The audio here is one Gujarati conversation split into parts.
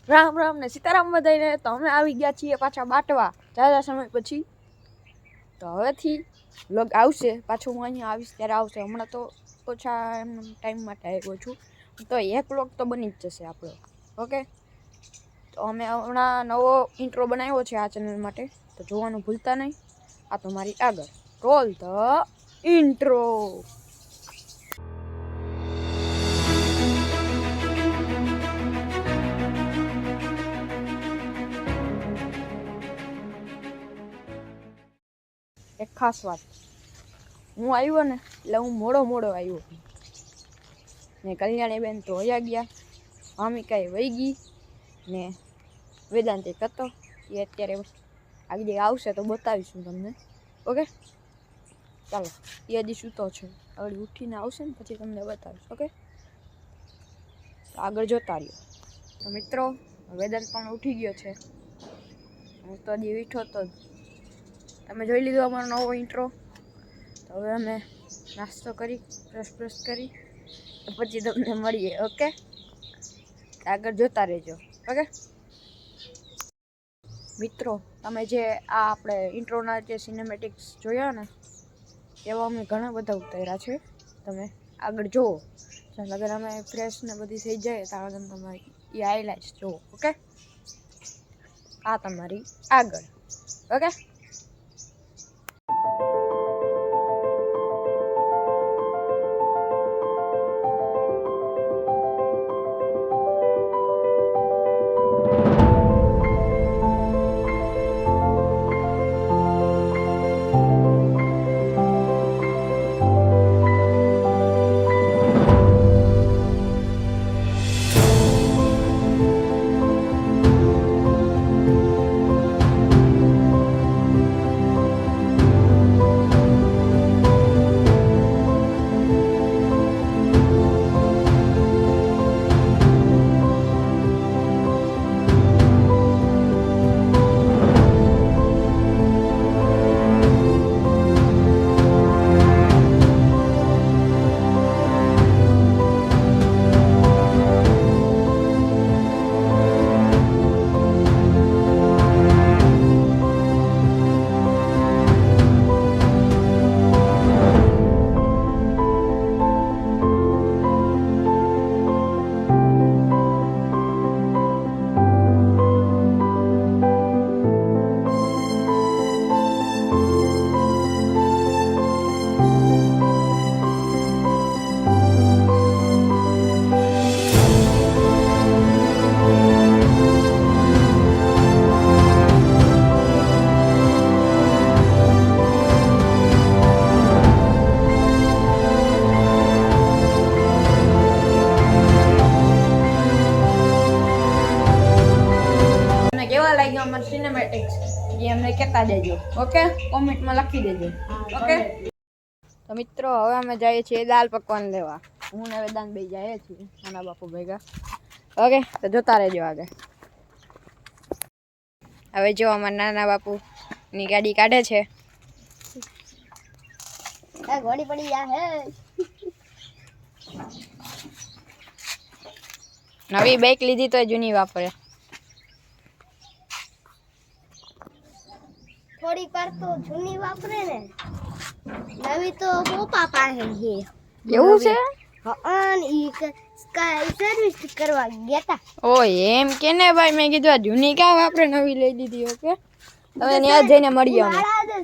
રામ રામ ને સીતારામ બધાને. તો અમે આવી ગયા છીએ પાછા બાટવા ઝાઝા સમય પછી. તો હવેથી વ્લોગ આવશે પાછું. હું અહીંયા આવીશ ત્યારે આવશે. હમણાં તો ઓછા એમનો ટાઈમ માટે આવ્યો છું, તો એક વ્લોગ તો બની જ જશે આપણો. ઓકે, તો અમે હમણાં નવો ઇન્ટ્રો બનાવ્યો છે આ ચેનલ માટે, તો જોવાનું ભૂલતા નહીં. આ તો મારી આગળ રોલ ધ ઇન્ટ્રો. એક ખાસ વાત, હું આવ્યો ને એટલે હું મોડો આવ્યો ને કલ્યાણી બેન તો વયા ગયા, ભામિકાએ વહી ગઈ ને વેદાંત એક હતો એ અત્યારે આગળ આવશે તો બતાવીશું તમને. ઓકે ચાલો, એ હજી સૂતો છે, આગળ ઉઠીને આવશે ને પછી તમને બતાવીશ. ઓકે, આગળ જોતા રહ્યો. તો મિત્રો, વેદાંત પણ ઉઠી ગયો છે, હું તો હજી વીઠો તો જ. તમે જોઈ લીધો અમારો નવો ઇન્ટ્રો. તો હવે અમે નાસ્તો કરી બ્રશ કરી પછી તમને મળીએ. ઓકે, આગળ જોતા રહેજો. ઓકે મિત્રો, તમે જે આ આપણે ઇન્ટ્રોના જે સિનેમેટિક્સ જોયા ને એવા અમે ઘણા બધા ઉતાર્યા છે. તમે આગળ જુઓ, ચાલ અગર અમે ફ્રેશ ને બધી થઈ જાય ત્યાં આગળ તમે એ હાઇલાઇટ્સ જુઓ. ઓકે, આ તમારી આગળ. ઓકે, કેવા લાગ્યા અમારા સિનેમેટિક્સ એ અમને કહેતા દેજો. ઓકે, કોમેન્ટમાં લખી દેજો. ઓકે, તો મિત્રો હવે અમે જઈએ છીએ દાલ પકવાન લેવા. હું ને વેદાંત ભાઈ જઈએ છીએ નાના બાપુ ભેગા. ઓકે, તો જોતા રહેજો આગળ. હવે જો અમારા નાના બાપુની ગાડી કાઢે છે. ઘોડી પડી જાય હે. નવી બાઇક લીધી તો જૂની વાપરે. થોડીક વાર તો જૂની વાપરે ને, નવી તો પોપા પાસે છે. એવું છે? હા, ઈ સર્વિસ કરવા ગયા તા. ઓ એમ કે ને ભાઈ, મેં કીધું આ જૂની ક્યાં વાપરે, નવી લઈ દીધી. ઓકે, તમે ત્યાં જઈને મળીએ અમે.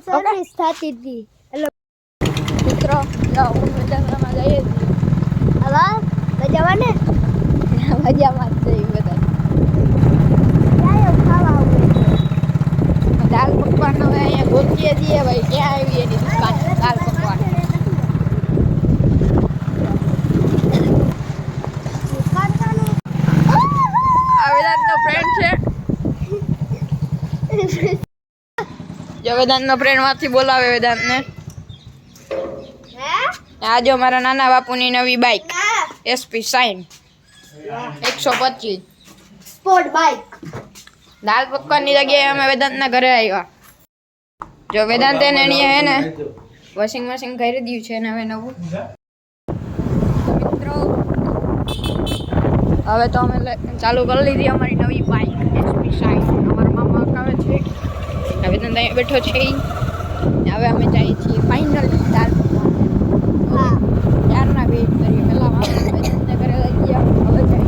સર્વિસ થતી હતી એટલે મિત્રો જાઓ બજારમાં જઈએ છીએ. હવે બજાવાને મજામાં જ જઈએ બધા. જાય ખાવા આવું દાલ પકવાન હવે અહીંયા ગોતીએ છીએ ભાઈ, ક્યાં આવી એની દુકાન દાલ પકવાન. આ વેદાંતનો ફ્રેન્ડ છે. જો વેદાંતનો ફ્રેન્ડ માંથી બોલાવે વેદાંતને. આ જો મારા નાના બાપુની નવી bike SP Shine 125 sport bike. દાલ પકવાનની જગ્યાએ અમે વેદાંતના ઘરે આવ્યા. જો વેદાંત એને હે ને વોશિંગ મશીન ખરીદ્યું છે ને હવે નવું. મિત્રો હવે તો અમે ચાલુ કરી લીધી અમારી નવી બાઇક એસપી સાઈડ. અમારા મામા આવે છે, હવે તો અહીંયા બેઠો છે. હવે અમે જઈએ છીએ ફાઇનલ દાલ પકવાન. હા ક્યારના વેઇટ કરીએ. પહેલાં મામા ઘરે લઈ ગયા, હવે જઈએ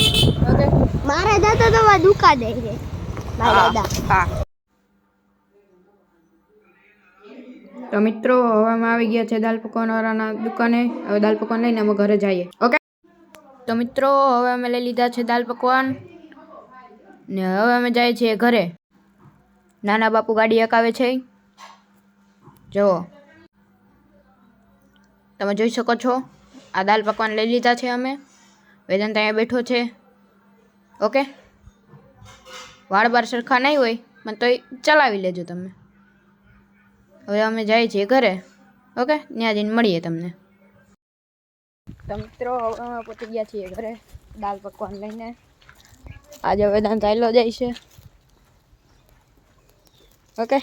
છીએ. ઓકે મારા દાદા તો દુકાને છે. મારા દાદા હા. તો મિત્રો હવે અમે આવી ગયા છે દાલ પકવાન વાળાના દુકાને. હવે દાલ પકવાન લઈને અમે ઘરે જઈએ. ઓકે તો મિત્રો હવે અમે લઈ લીધા છે દાલ પકવાન ને હવે અમે જઈએ છીએ ઘરે. નાના બાપુ ગાડી હકાવે છે, જુઓ તમે જોઈ શકો છો. આ દાલ પકવાન લઈ લીધા છે અમે. વેદાંત અહીંયા બેઠો છે. ઓકે વાળ બાર સરખા નહીં હોય પણ તોય ચલાવી લેજો તમે. હવે અમે જઈએ છીએ ઘરે. ઓકે ત્યાં જઈને મળીએ તમને. તો મિત્રો હવે અમે પહોંચી ગયા છીએ ઘરે દાલ પકવાન લઈને. આજે વેદાંત આયલો જાય છે. ઓકે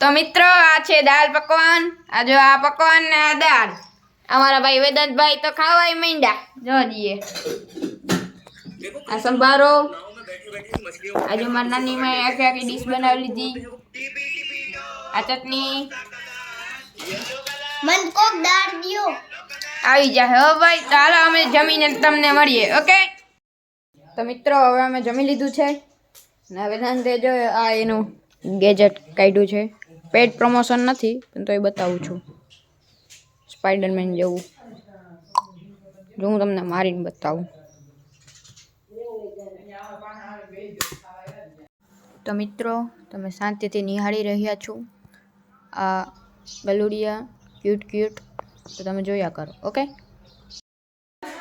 તો મિત્રો આ છે દાલ પકવાન. આ જો આ પકવાન ને આ દાળ. અમારા ભાઈ વેદાંતભાઈ તો ખાવાય માંડ્યા. જો દઈએ આ સંભારો. આજે મારી નાની માં આખી આખી ડીશ બનાવી લીધી. આ ચટણી મન કોક દાળ દિયો. આવી જાય. હો ભાઈ ચાલો અમે જમીને તમને મળીએ. ઓકે તો મિત્રો હવે અમે જમી લીધું છે ને વેદાંતે જો આ એનું ગેજેટ કાઢ્યું છે. પેડ પ્રમોશન નથી પણ તો એ બતાવું છું. સ્પાઈડરમેન જેવું. જો હું તમને મારીને બતાવું. તો મિત્રો તમે શાંતિથી નિહાળી રહ્યા છો આ ગલુડિયા ક્યુટ. તો તમે જોયા કરો. ઓકે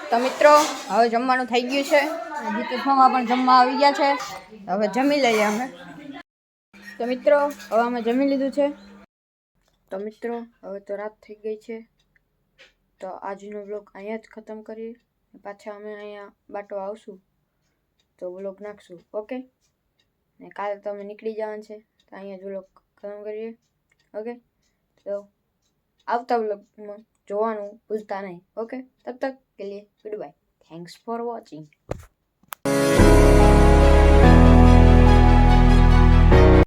તો મિત્રો હવે જમવાનું થઈ ગયું છે. જીતુભામાં પણ જમવા આવી ગયા છે. હવે જમી લઈએ અમે. તો મિત્રો હવે અમે જમી લીધું છે. તો મિત્રો હવે તો રાત થઈ ગઈ છે. તો આજનો વ્લોગ અહીંયા જ ખતમ કરીએ. પાછા અમે અહીંયા બાટવા આવશું તો વ્લોગ નાખશું. ઓકે ને કાલે તો અમે નીકળી જવાનું છે તો અહીંયા જ વ્લોગ ખતમ કરીએ. ઓકે તો આવતા વ્લોગમાં જોવાનું ભૂલતા નહીં. ઓકે તબ તક કે લીએ goodbye. Thanks for watching.